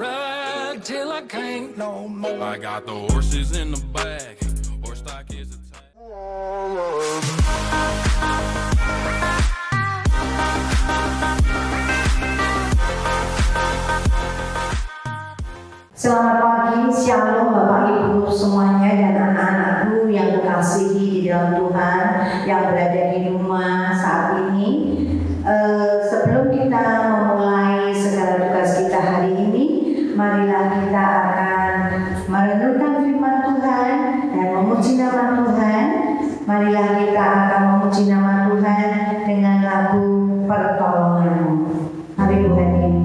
Ride till I can't no more. I got the horses in the back. Horse stock is attack. Selamat pagi, shalom Bapak Ibu semuanya dan anak-anakku yang dikasihi di dalam Tuhan yang berada di rumah saat ini. Sebelum kita memulai segala tugas kita hari ini, marilah kita akan merenungkan firman Tuhan dan memuji nama Tuhan. Marilah kita akan memuji nama Tuhan dengan lagu Pertolongan-Mu. Mari Tuhan ini.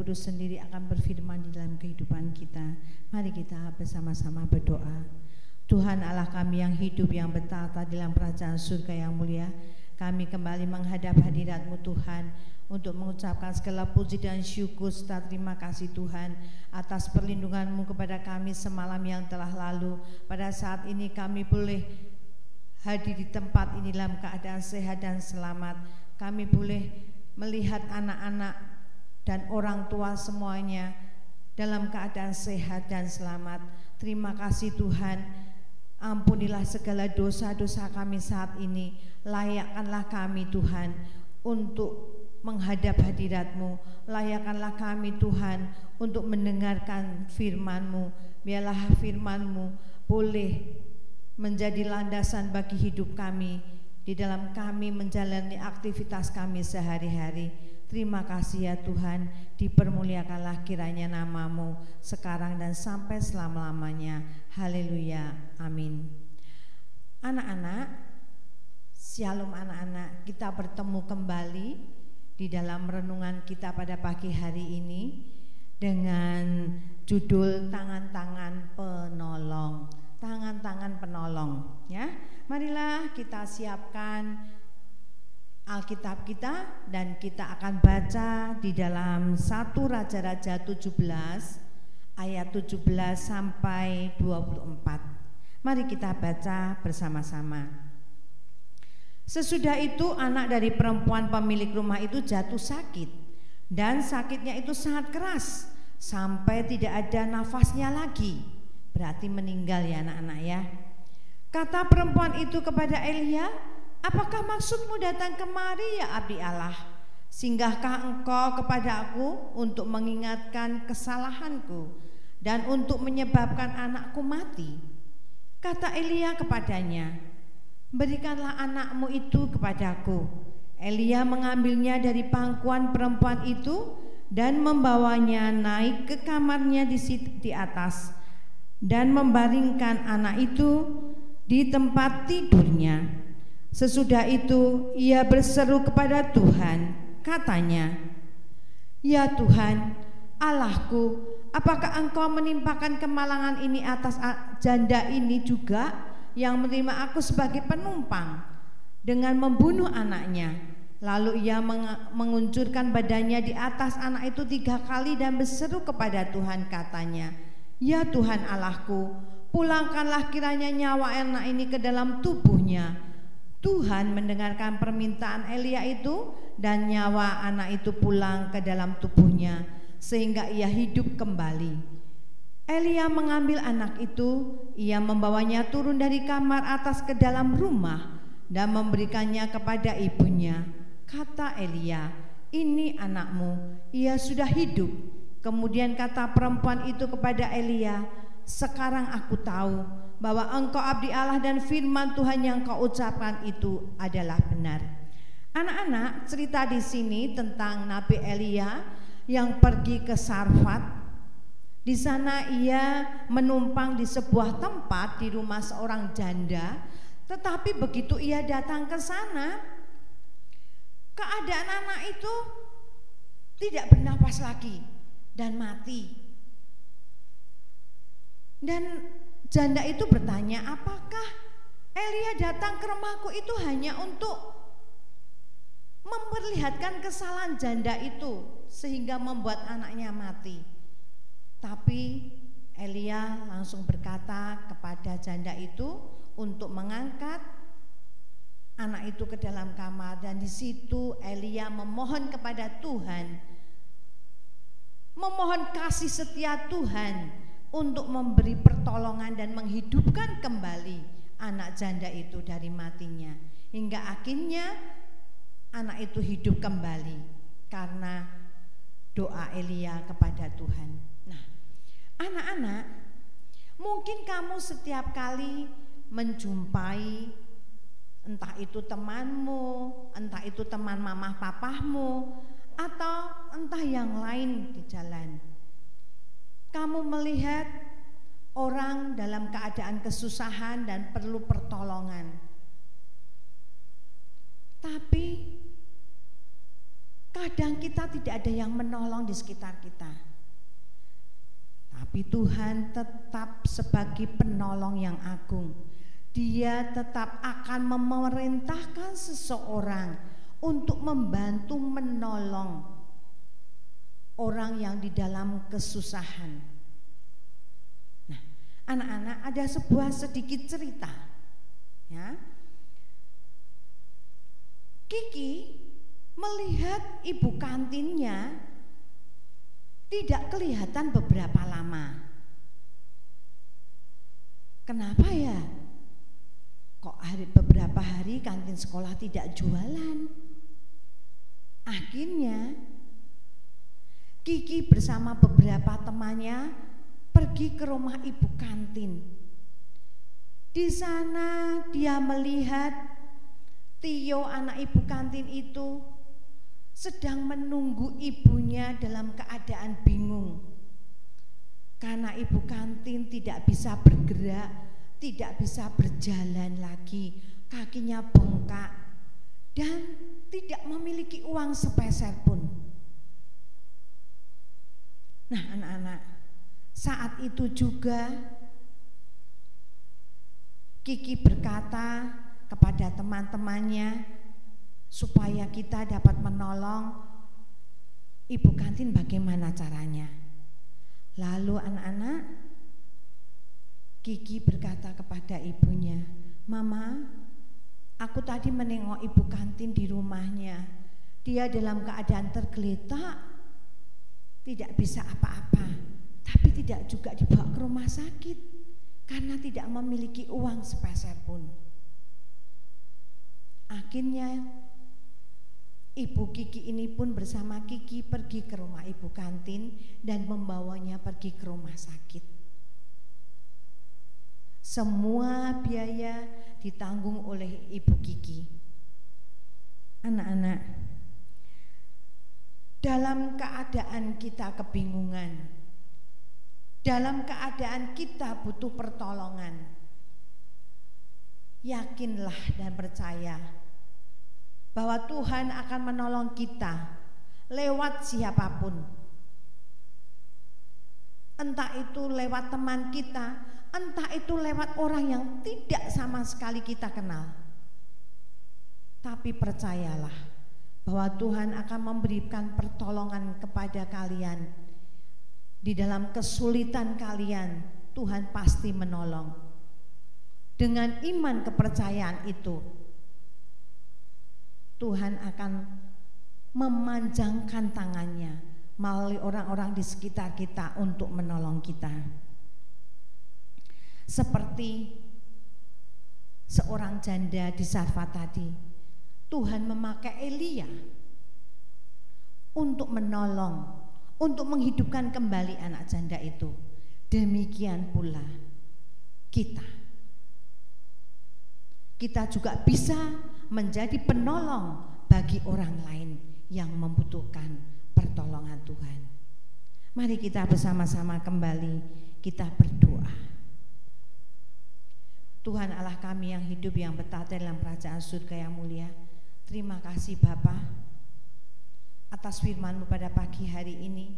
Sendiri akan berfirman di dalam kehidupan kita. Mari kita bersama-sama berdoa. Tuhan Allah kami yang hidup, yang bertata di dalam kerajaan surga yang mulia, kami kembali menghadap hadirat-Mu Tuhan untuk mengucapkan segala puji dan syukur serta terima kasih Tuhan atas perlindungan-Mu kepada kami semalam yang telah lalu. Pada saat ini kami boleh hadir di tempat ini dalam keadaan sehat dan selamat. Kami boleh melihat anak-anak dan orang tua semuanya dalam keadaan sehat dan selamat. Terima kasih Tuhan. Ampunilah segala dosa-dosa kami saat ini. Layakkanlah kami Tuhan untuk menghadap hadirat-Mu. Layakkanlah kami Tuhan untuk mendengarkan firman-Mu. Biarlah firman-Mu boleh menjadi landasan bagi hidup kami di dalam kami menjalani aktivitas kami sehari-hari. Terima kasih ya Tuhan, dipermuliakanlah kiranya nama-Mu sekarang dan sampai selama-lamanya. Haleluya, amin. Anak-anak, shalom anak-anak, kita bertemu kembali di dalam renungan kita pada pagi hari ini dengan judul tangan-tangan penolong. Tangan-tangan penolong, ya. Marilah kita siapkan Alkitab kita dan kita akan baca di dalam 1 Raja-Raja 17 ayat 17 sampai 24. Mari kita baca bersama-sama. Sesudah itu anak dari perempuan pemilik rumah itu jatuh sakit, dan sakitnya itu sangat keras sampai tidak ada nafasnya lagi. Berarti meninggal ya anak-anak ya. Kata perempuan itu kepada Elia, "Apakah maksudmu datang kemari ya abdi Allah? Singgahkah engkau kepadaku untuk mengingatkan kesalahanku dan untuk menyebabkan anakku mati?" Kata Elia kepadanya, berikanlah anakmu itu kepadaku. Elia mengambilnya dari pangkuan perempuan itu dan membawanya naik ke kamarnya di atas dan membaringkan anak itu di tempat tidurnya. Sesudah itu ia berseru kepada Tuhan, katanya, ya Tuhan, Allahku, apakah engkau menimpakan kemalangan ini atas janda ini juga yang menerima aku sebagai penumpang dengan membunuh anaknya? Lalu ia menguncurkan badannya di atas anak itu 3 kali dan berseru kepada Tuhan, katanya, ya Tuhan Allahku, pulangkanlah kiranya nyawa anak ini ke dalam tubuhnya. Tuhan mendengarkan permintaan Elia itu dan nyawa anak itu pulang ke dalam tubuhnya sehingga ia hidup kembali. Elia mengambil anak itu, ia membawanya turun dari kamar atas ke dalam rumah dan memberikannya kepada ibunya. Kata Elia, ini anakmu, ia sudah hidup. Kemudian kata perempuan itu kepada Elia, sekarang aku tahu bahwa engkau abdi Allah dan firman Tuhan yang kau ucapkan itu adalah benar. Anak-anak, cerita di sini tentang Nabi Elia yang pergi ke Sarfat. Di sana ia menumpang di sebuah tempat di rumah seorang janda. Tetapi begitu ia datang ke sana, keadaan anak itu tidak bernapas lagi dan mati. Dan janda itu bertanya, apakah Elia datang ke rumahku itu hanya untuk memperlihatkan kesalahan janda itu sehingga membuat anaknya mati? Tapi Elia langsung berkata kepada janda itu untuk mengangkat anak itu ke dalam kamar, dan di situ Elia memohon kepada Tuhan, memohon kasih setia Tuhan untuk memberi pertolongan dan menghidupkan kembali anak janda itu dari matinya, hingga akhirnya anak itu hidup kembali karena doa Elia kepada Tuhan. Nah, anak-anak, mungkin kamu setiap kali menjumpai entah itu temanmu, entah itu teman mamah papahmu, atau entah yang lain di jalan. Kamu melihat orang dalam keadaan kesusahan dan perlu pertolongan. Tapi kadang kita tidak ada yang menolong di sekitar kita. Tapi Tuhan tetap sebagai penolong yang agung. Dia tetap akan memerintahkan seseorang untuk membantu menolong orang yang di dalam kesusahan. Nah, anak-anak, ada sebuah sedikit cerita, ya. Kiki melihat ibu kantinnya tidak kelihatan beberapa lama. Kenapa ya? Kok beberapa hari kantin sekolah tidak jualan? Akhirnya Kiki bersama beberapa temannya pergi ke rumah ibu kantin. Di sana dia melihat Tio, anak ibu kantin itu, sedang menunggu ibunya dalam keadaan bingung. Karena ibu kantin tidak bisa bergerak, tidak bisa berjalan lagi, kakinya bengkak dan tidak memiliki uang sepeser pun. Nah, anak-anak, saat itu juga Kiki berkata kepada teman-temannya supaya kita dapat menolong ibu kantin, bagaimana caranya. Lalu anak-anak, Kiki berkata kepada ibunya, Mama, aku tadi menengok ibu kantin di rumahnya. Dia dalam keadaan tergeletak, tidak bisa apa-apa, tapi tidak juga dibawa ke rumah sakit karena tidak memiliki uang sepeser pun. Akhirnya ibu Kiki ini pun bersama Kiki pergi ke rumah ibu kantin dan membawanya pergi ke rumah sakit. Semua biaya ditanggung oleh Ibu Kiki. Anak-anak, dalam keadaan kita kebingungan, dalam keadaan kita butuh pertolongan, yakinlah dan percaya bahwa Tuhan akan menolong kita lewat siapapun. Entah itu lewat teman kita, entah itu lewat orang yang tidak sama sekali kita kenal. Tapi percayalah bahwa Tuhan akan memberikan pertolongan kepada kalian. Di dalam kesulitan kalian, Tuhan pasti menolong. Dengan iman kepercayaan itu, Tuhan akan memanjangkan tangannya melalui orang-orang di sekitar kita untuk menolong kita. Seperti seorang janda di Sarfat tadi, Tuhan memakai Elia untuk menolong, untuk menghidupkan kembali anak janda itu. Demikian pula kita juga bisa menjadi penolong bagi orang lain yang membutuhkan pertolongan Tuhan. Mari kita bersama-sama kembali kita berdoa. Tuhan Allah kami yang hidup, yang bertata dalam kerajaan surga yang mulia, terima kasih Bapa atas firman-Mu pada pagi hari ini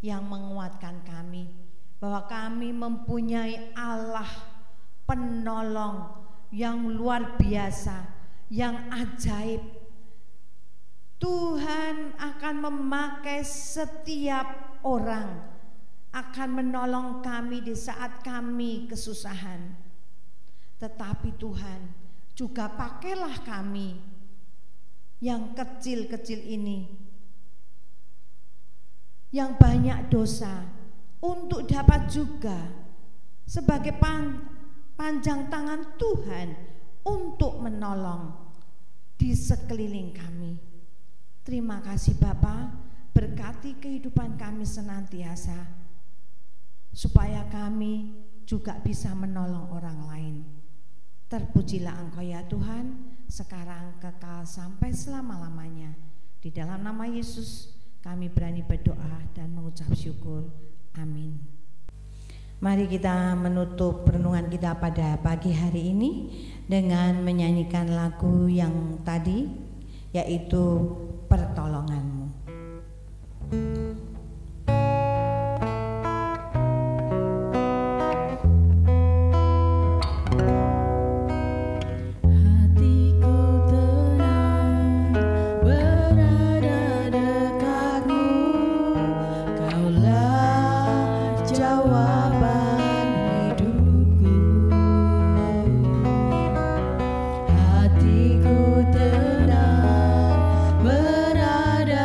yang menguatkan kami bahwa kami mempunyai Allah penolong yang luar biasa, yang ajaib. Tuhan akan memakai setiap orang, akan menolong kami di saat kami kesusahan. Tetapi Tuhan juga pakailah kami yang kecil-kecil ini, yang banyak dosa, untuk dapat juga sebagai panjang tangan Tuhan untuk menolong di sekeliling kami. Terima kasih Bapa, berkati kehidupan kami senantiasa, supaya kami juga bisa menolong orang lain. Terpujilah Engkau ya Tuhan, sekarang kekal sampai selama-lamanya. Di dalam nama Yesus kami berani berdoa dan mengucap syukur. Amin. Mari kita menutup renungan kita pada pagi hari ini dengan menyanyikan lagu yang tadi, yaitu Pertolongan-Mu. Hatiku tenang berada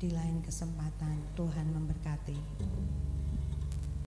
di lain kesempatan. Tuhan